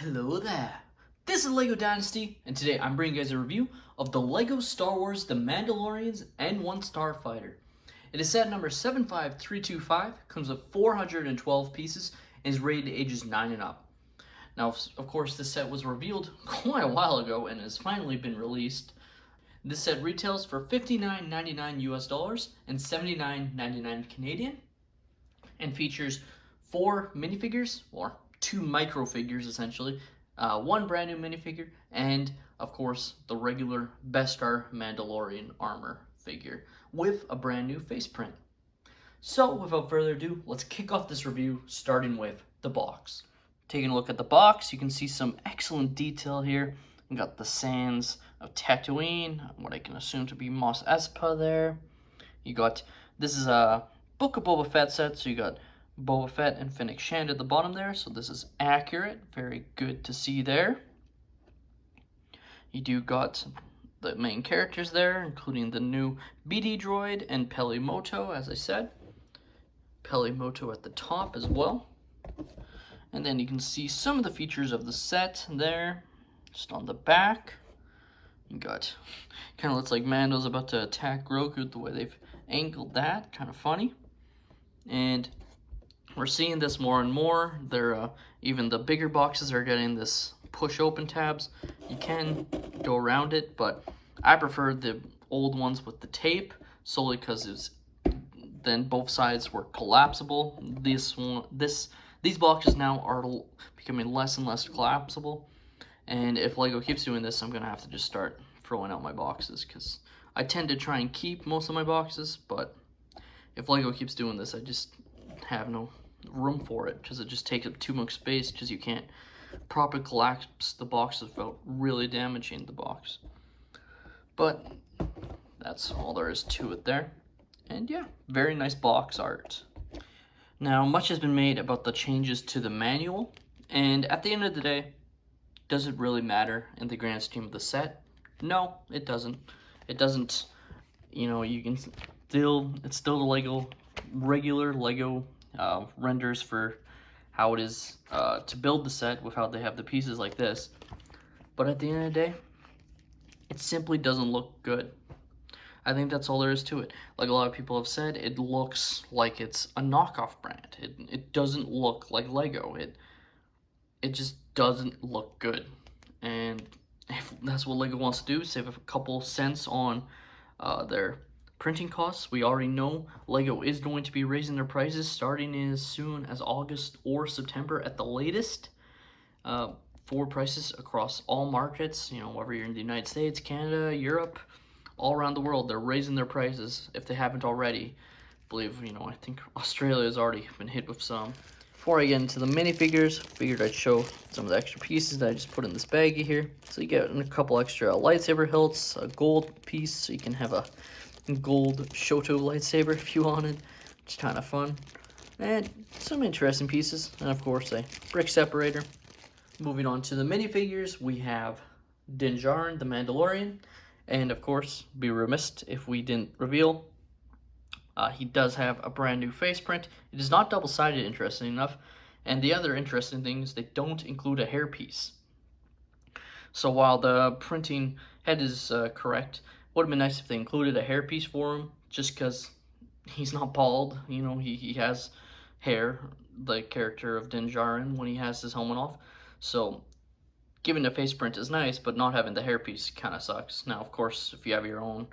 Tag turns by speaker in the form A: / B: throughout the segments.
A: Hello there, this is LEGO Dynasty, and today I'm bringing you guys a review of the LEGO Star Wars The Mandalorian's N1 Starfighter. It is set number 75325, comes with 412 pieces, and is rated ages 9 and up. Now, of course, this set was revealed quite a while ago and has finally been released. This set retails for $59.99 US dollars and $79.99 Canadian, and features 4 minifigures, or 2 micro figures essentially, 1 brand new minifigure, and of course the regular Beskar Mandalorian armor figure with a brand new face print. So without further ado, let's kick off this review starting with the box. Taking a look at the box, you can see some excellent detail here. We got the sands of Tatooine, what I can assume to be Mos Espa there. You got, this is a Book of Boba Fett set, so you got Boba Fett and Fennec Shand at the bottom there, so this is accurate. Very good to see there. You do got the main characters there, including the new BD droid and Pelimoto, as I said. Pelimoto at the top as well. And then you can see some of the features of the set there, just on the back. You got, kind of looks like Mando's about to attack Grogu, the way they've angled that, kind of funny. And we're seeing this more and more. They're even the bigger boxes are getting this push open tabs. You can go around it, but I prefer the old ones with the tape solely because then both sides were collapsible. These boxes now are becoming less and less collapsible, and if LEGO keeps doing this, I'm gonna have to just start throwing out my boxes, because I tend to try and keep most of my boxes, but if LEGO keeps doing this, I just have no room for it, because it just takes up too much space, because you can't properly collapse the boxes without really damaging the box. But that's all there is to it there. And yeah, very nice box art. Now, much has been made about the changes to the manual, and at the end of the day, does it really matter in the grand scheme of the set? No, it doesn't. It doesn't, you know, you can still, it's still the regular LEGO renders for how it is to build the set with how they have the pieces like this. But at the end of the day, it simply doesn't look good. I think that's all there is to it. Like a lot of people have said, it looks like it's a knockoff brand. It doesn't look like LEGO. It just doesn't look good. And if that's what LEGO wants to do, save a couple cents on their printing costs. We already know LEGO is going to be raising their prices starting as soon as August or September at the latest. For prices across all markets, you know, whether you're in the United States, Canada, Europe, all around the world, they're raising their prices if they haven't already. I believe, you know, I think Australia has already been hit with some. Before I get into the minifigures, figured I'd show some of the extra pieces that I just put in this baggie here. So you get a couple extra lightsaber hilts, a gold piece, so you can have a gold Shoto lightsaber if you wanted. It's kind of fun. And some interesting pieces, and of course a brick separator. Moving on to the minifigures, we have Din Djarin, the Mandalorian, and of course, be remiss if we didn't reveal, he does have a brand new face print. It is not double-sided, interesting enough, and the other interesting thing is they don't include a hairpiece. So while the printing head is correct, would have been nice if they included a hairpiece for him, just because he's not bald, you know, he has hair, the character of Din Djarin, when he has his helmet off. So giving the face print is nice, but not having the hairpiece kind of sucks. Now, of course, if you have your own,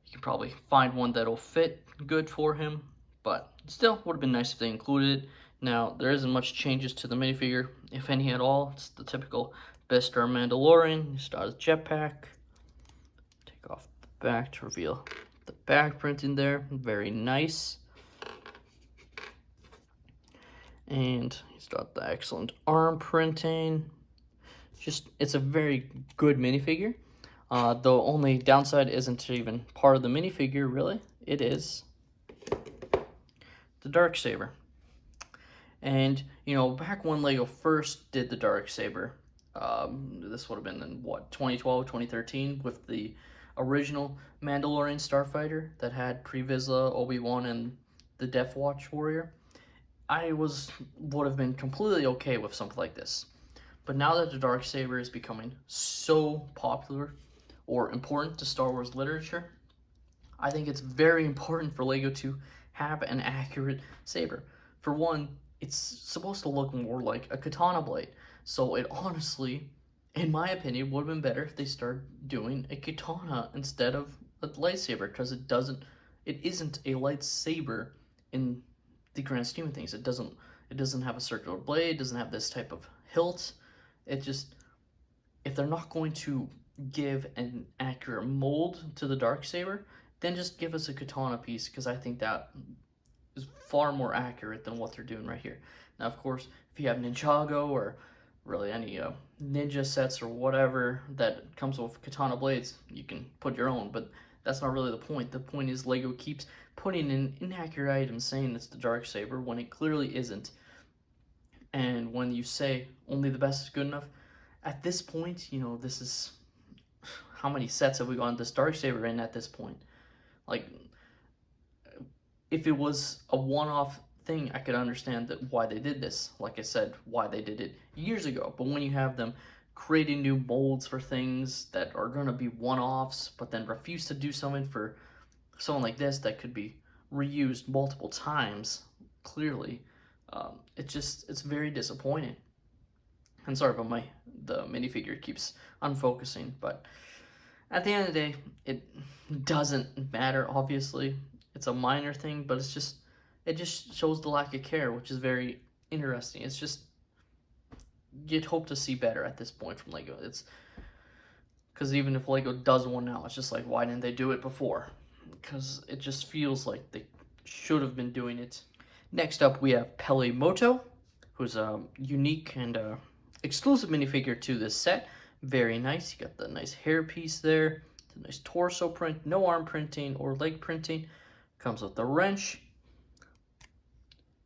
A: you can probably find one that'll fit good for him, but still would have been nice if they included it. Now, there isn't much changes to the minifigure, if any at all. It's the typical Beskar Mandalorian. You start his jetpack. Take off the back to reveal the back print in there. Very nice. And he's got the excellent arm printing. Just, it's a very good minifigure. The only downside isn't even part of the minifigure, really. It is the Darksaber. And, you know, back when LEGO first did the Darksaber, this would have been in, what, 2012, 2013, with the original Mandalorian Starfighter that had Pre Vizsla, Obi-Wan, and the Death Watch Warrior. I would have been completely okay with something like this. But now that the Darksaber is becoming so popular or important to Star Wars literature, I think it's very important for LEGO to have an accurate saber. For one, it's supposed to look more like a katana blade. So it honestly, in my opinion, would have been better if they started doing a katana instead of a lightsaber, because it isn't a lightsaber in the grand scheme of things. It doesn't have a circular blade, it doesn't have this type of hilt. It just, if they're not going to give an accurate mold to the Darksaber, then just give us a katana piece, because I think that is far more accurate than what they're doing right here. Now, of course, if you have Ninjago or really any ninja sets or whatever that comes with katana blades, you can put your own, but that's not really the point. The point is LEGO keeps putting in inaccurate items saying it's the Darksaber when it clearly isn't. And when you say only the best is good enough, at this point, this is, how many sets have we gotten this Darksaber in at this point? Like, if it was a one-off thing, I could understand why they did this. Like I said, why they did it years ago. But when you have them creating new molds for things that are going to be one-offs, but then refuse to do something for someone like this that could be reused multiple times, clearly, it's very disappointing. And sorry about the minifigure keeps unfocusing, but at the end of the day, it doesn't matter, obviously. It's a minor thing, but it just shows the lack of care, which is very interesting. It's just, you'd hope to see better at this point from LEGO. It's because even if LEGO does one now, it's just like, why didn't they do it before? Because it just feels like they should have been doing it. Next up, we have Peli Moto, who's a unique and exclusive minifigure to this set. Very nice. You got the nice hair piece there, the nice torso print, no arm printing or leg printing. Comes with the wrench.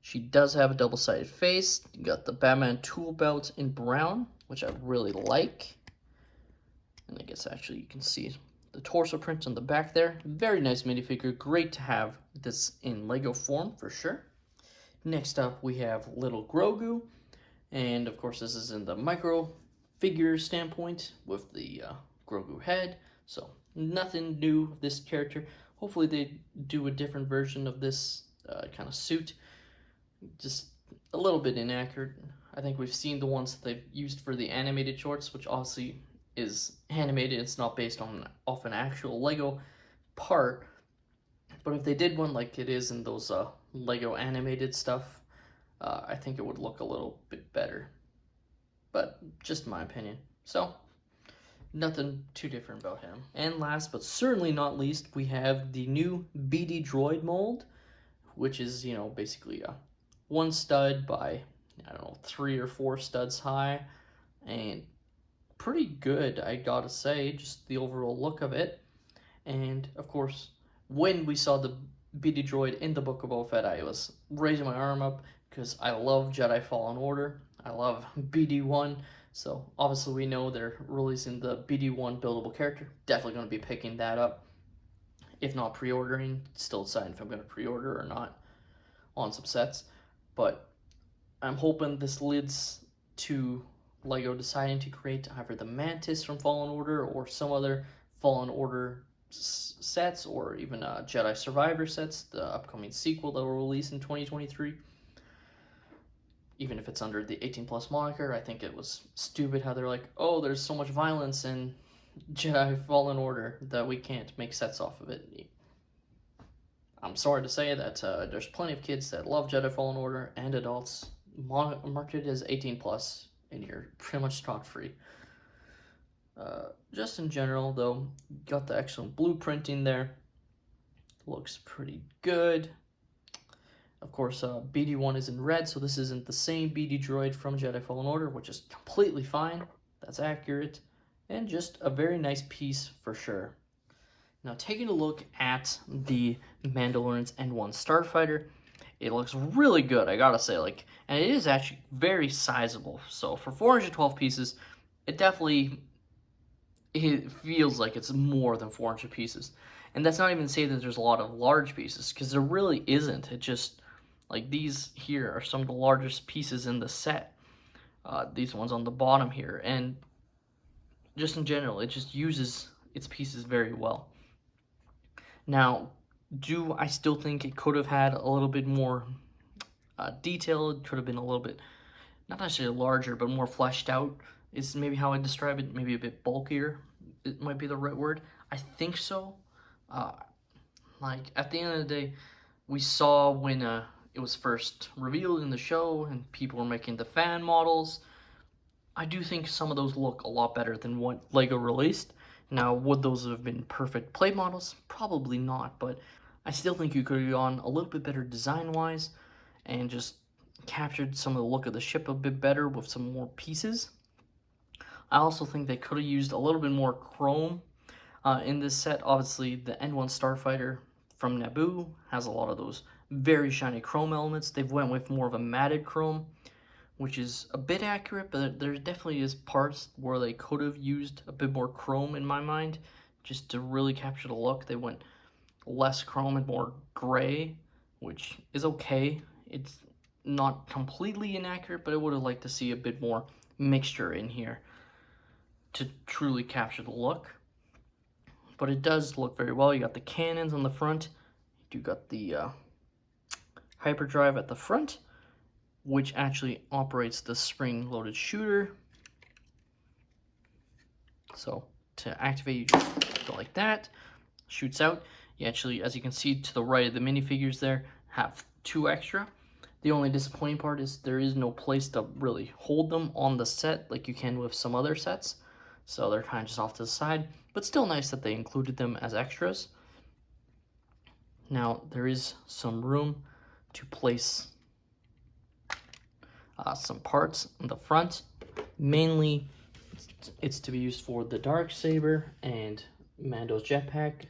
A: She does have a double-sided face. You got the Batman tool belt in brown, which I really like. And I guess actually you can see the torso print on the back there. Very nice minifigure. Great to have this in LEGO form for sure. Next up, we have little Grogu. And of course, this is in the micro figure standpoint with the Grogu head. So nothing new with this character. Hopefully they do a different version of this kind of suit. Just a little bit inaccurate. I think we've seen the ones that they've used for the animated shorts, which obviously is animated. It's not based off an actual LEGO part. But if they did one like it is in those LEGO animated stuff, I think it would look a little bit better. But just my opinion. So, nothing too different about him. And last but certainly not least, we have the new BD droid mold, which is, basically one stud by, 3 or 4 studs high, and pretty good, I gotta say, just the overall look of it. And of course, when we saw the BD droid in the Book of Boba Fett, I was raising my arm up because I love Jedi Fallen Order. I love BD1. So obviously we know they're releasing the BD1 buildable character. Definitely going to be picking that up. If not pre-ordering, still deciding if I'm going to pre-order or not on some sets. But I'm hoping this leads to LEGO deciding to create either the Mantis from Fallen Order or some other Fallen Order sets, or even Jedi Survivor sets, the upcoming sequel that will release in 2023. Even if it's under the 18+ moniker, I think it was stupid how they're like, oh, there's so much violence in Jedi Fallen Order that we can't make sets off of it. I'm sorry to say that there's plenty of kids that love Jedi Fallen Order and adults marketed as 18+, and you're pretty much scot-free. Just in general, though, got the excellent blueprinting there. Looks pretty good. Of course, BD1 is in red, so this isn't the same BD droid from Jedi Fallen Order, which is completely fine. That's accurate. And just a very nice piece for sure. Now, taking a look at the Mandalorian's N1 Starfighter, it looks really good, I gotta say. And it is actually very sizable. So for 412 pieces, it feels like it's more than 400 pieces. And that's not even to say that there's a lot of large pieces, because there really isn't. It just, these here are some of the largest pieces in the set. these ones on the bottom here, and just in general, it just uses its pieces very well. Now, do I still think it could have had a little bit more detail? It could have been a little bit, not necessarily larger, but more fleshed out, is maybe how I describe it. Maybe a bit bulkier, it might be the right word. I think so. Like, at the end of the day, we saw when it was first revealed in the show and people were making the fan models, I do think some of those look a lot better than what LEGO released. Now, would those have been perfect play models? Probably not, but I still think you could have gone a little bit better design-wise and just captured some of the look of the ship a bit better with some more pieces. I also think they could have used a little bit more chrome in this set. Obviously, the N1 Starfighter from Naboo has a lot of those very shiny chrome elements. They've went with more of a matted chrome, which is a bit accurate, but there definitely is parts where they could have used a bit more chrome in my mind, just to really capture the look. They went less chrome and more gray, which is okay. It's not completely inaccurate, but I would have liked to see a bit more mixture in here to truly capture the look. But it does look very well. You got the cannons on the front. You got the hyperdrive at the front, which actually operates the spring-loaded shooter. So to activate, you just go like that, shoots out. You actually, as you can see to the right of the minifigures there, have 2 extra. The only disappointing part is there is no place to really hold them on the set like you can with some other sets. So they're kind of just off to the side, but still nice that they included them as extras. Now, there is some room to place some parts in the front. Mainly, it's to be used for the Darksaber and Mando's jetpack.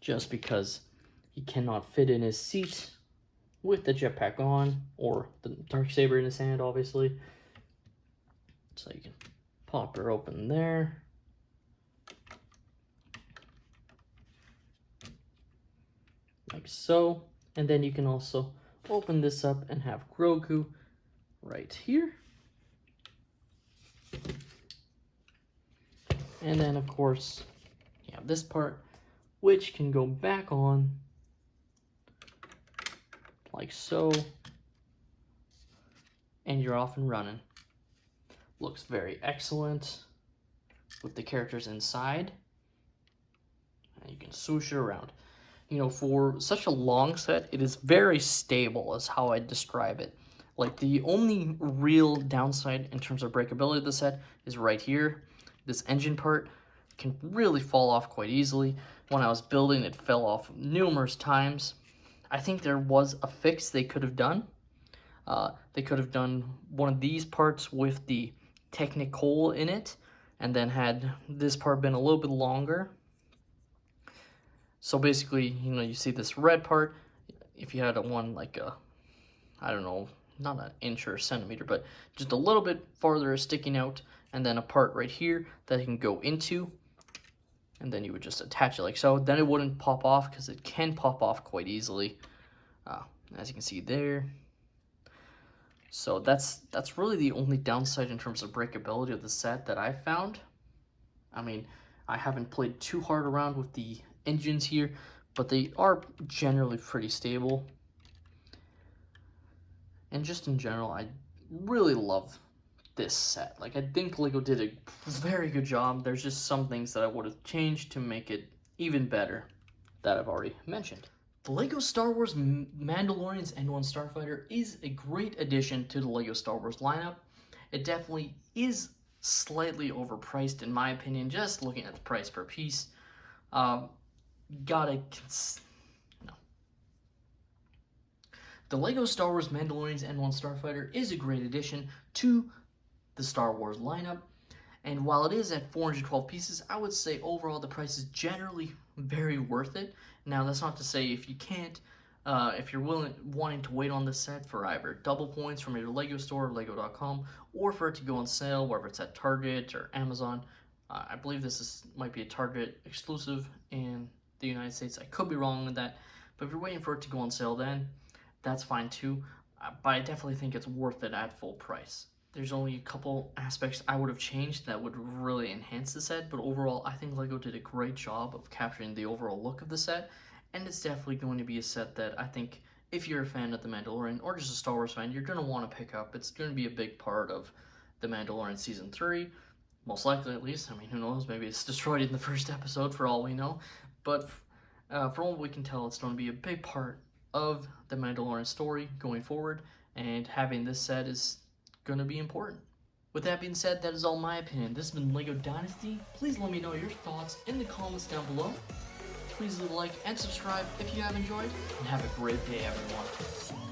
A: Just because he cannot fit in his seat with the jetpack on, or the Darksaber in his hand, obviously. So you can pop her open there. Like so. And then you can also open this up and have Grogu right here. And then, of course, you have this part, which can go back on like so, and you're off and running. Looks very excellent with the characters inside. And you can swoosh it around. You know, for such a long set, it is very stable, is how I describe it. Like, the only real downside in terms of breakability of the set is right here. This engine part can really fall off quite easily. When I was building, it fell off numerous times. I think there was a fix they could have done. They could have done one of these parts with the Technicolor in it, and then had this part been a little bit longer. So basically, you know, you see this red part. If you had a one like a, I don't know, not an inch or a centimeter, but just a little bit farther sticking out, and then a part right here that you can go into, and then you would just attach it like so. Then it wouldn't pop off, because it can pop off quite easily, as you can see there. So that's really the only downside in terms of breakability of the set that I found. I mean, I haven't played too hard around with the engines here, but they are generally pretty stable. And just in general, I really love this set. Like, I think LEGO did a very good job. There's just some things that I would have changed to make it even better that I've already mentioned. The LEGO Star Wars Mandalorian's N1 Starfighter is a great addition to the LEGO Star Wars lineup. It definitely is slightly overpriced in my opinion, just looking at the price per piece. No. The LEGO Star Wars Mandalorian's N1 Starfighter is a great addition to the Star Wars lineup, and while it is at 412 pieces, I would say overall the price is generally very worth it. Now, that's not to say if you can't, if you're wanting to wait on this set for either double points from your LEGO store or Lego.com, or for it to go on sale, whether it's at Target or Amazon. I believe this might be a Target exclusive in the United States. I could be wrong with that, But if you're waiting for it to go on sale then, that's fine too. But I definitely think it's worth it at full price. There's only a couple aspects I would have changed that would really enhance the set, but overall I think LEGO did a great job of capturing the overall look of the set, and it's definitely going to be a set that I think if you're a fan of The Mandalorian or just a Star Wars fan, you're going to want to pick up. It's going to be a big part of The Mandalorian Season 3, most likely at least. I mean, who knows, maybe it's destroyed in the first episode for all we know, but from what we can tell, it's going to be a big part of The Mandalorian story going forward, and having this set is going to be important. With that being said, that is all my opinion. This has been LEGO Dynasty. Please let me know your thoughts in the comments down below. Please leave a like and subscribe if you have enjoyed, and have a great day, everyone.